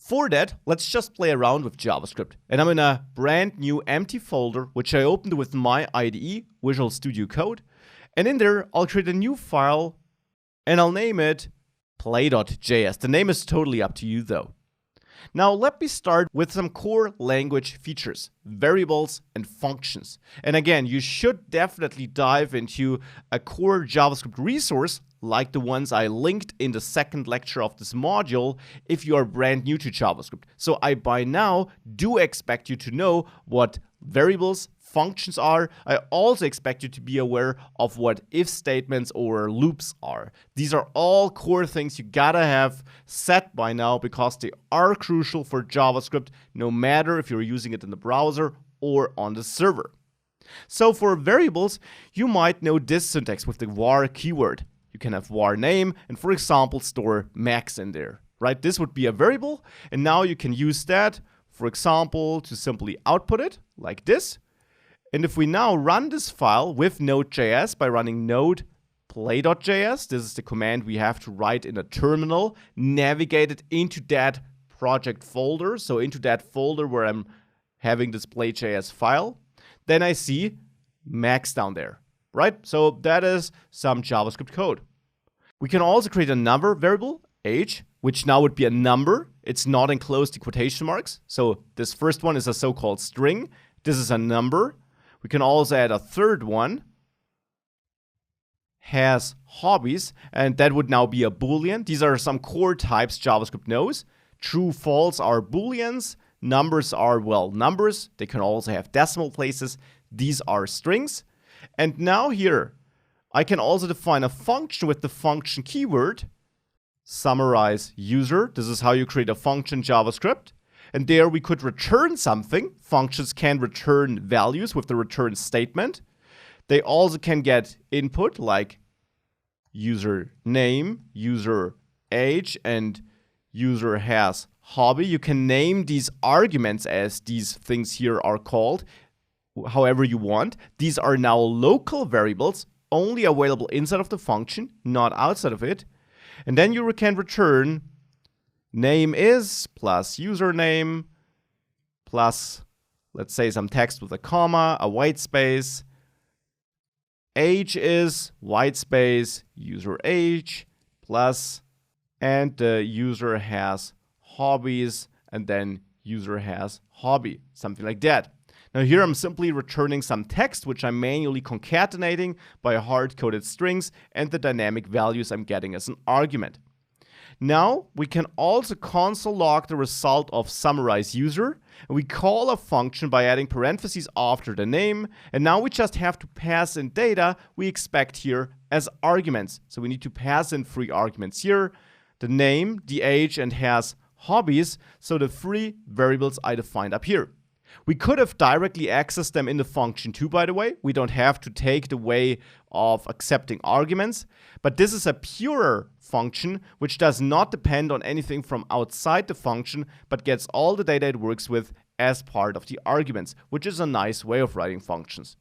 For that, let's just play around with JavaScript. And I'm in a brand new empty folder, which I opened with my IDE, Visual Studio Code. And in there, I'll create a new file and I'll name it play.js. The name is totally up to you though. Now let me start with some core language features, variables and functions. And again, you should definitely dive into a core JavaScript resource like the ones I linked in the second lecture of this module if you are brand new to JavaScript. So I by now do expect you to know what variables, functions are. I also expect you to be aware of what if statements or loops are. These are all core things you gotta have set by now because they are crucial for JavaScript, no matter if you're using it in the browser or on the server. So for variables, you might know this syntax with the var keyword. You can have var name and, for example, store max in there, right? This would be a variable, and now you can use that, for example, to simply output it like this. And if we now run this file with Node.js by running node play.js, this is the command we have to write in a terminal, navigate it into that project folder, so into that folder where I'm having this play.js file, then I see max down there, right? So that is some JavaScript code. We can also create another variable, age, which now would be a number. It's not enclosed in quotation marks. So this first one is a so-called string. This is a number. We can also add a third one, has hobbies, and that would now be a Boolean. These are some core types JavaScript knows. True, false are Booleans. Numbers are, well, numbers. They can also have decimal places. These are strings. And now here, I can also define a function with the function keyword, summarize user. This is how you create a function JavaScript. And there we could return something. Functions can return values with the return statement. They also can get input like user name, user age, and user has hobby. You can name these arguments as these things here are called, however you want. These are now local variables, only available inside of the function, not outside of it. And then you can return name is plus username plus, let's say, some text with a comma, a white space. Age is white space, user age plus, and the user has hobbies, and then user has hobby, something like that. Now here I'm simply returning some text which I'm manually concatenating by hard-coded strings and the dynamic values I'm getting as an argument. Now we can also console log the result of summarize user, and we call a function by adding parentheses after the name, and now we just have to pass in data we expect here as arguments. So we need to pass in 3 arguments here, the name, the age, and has hobbies, so the 3 variables I defined up here. We could have directly accessed them in the function too, by the way. We don't have to take the way of accepting arguments, but this is a purer function which does not depend on anything from outside the function, but gets all the data it works with as part of the arguments, which is a nice way of writing functions.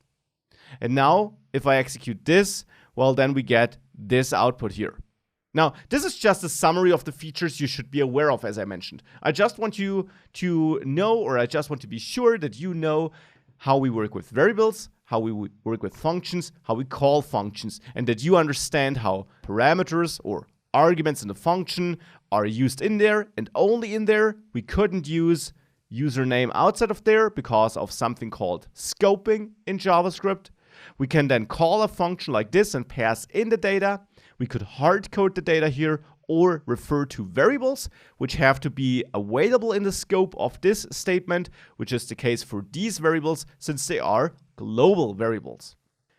And now, if I execute this, well, then we get this output here. Now, this is just a summary of the features you should be aware of, as I mentioned. I just want you to know, or I just want to be sure that you know how we work with variables, how we work with functions, how we call functions, and that you understand how parameters or arguments in the function are used in there and only in there. We couldn't use username outside of there because of something called scoping in JavaScript. We can then call a function like this and pass in the data. We could hard code the data here or refer to variables, which have to be available in the scope of this statement, which is the case for these variables since they are global variables.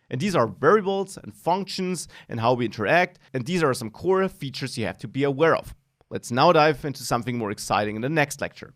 And these are variables and functions and how we interact, and these are some core features you have to be aware of. Let's now dive into something more exciting in the next lecture.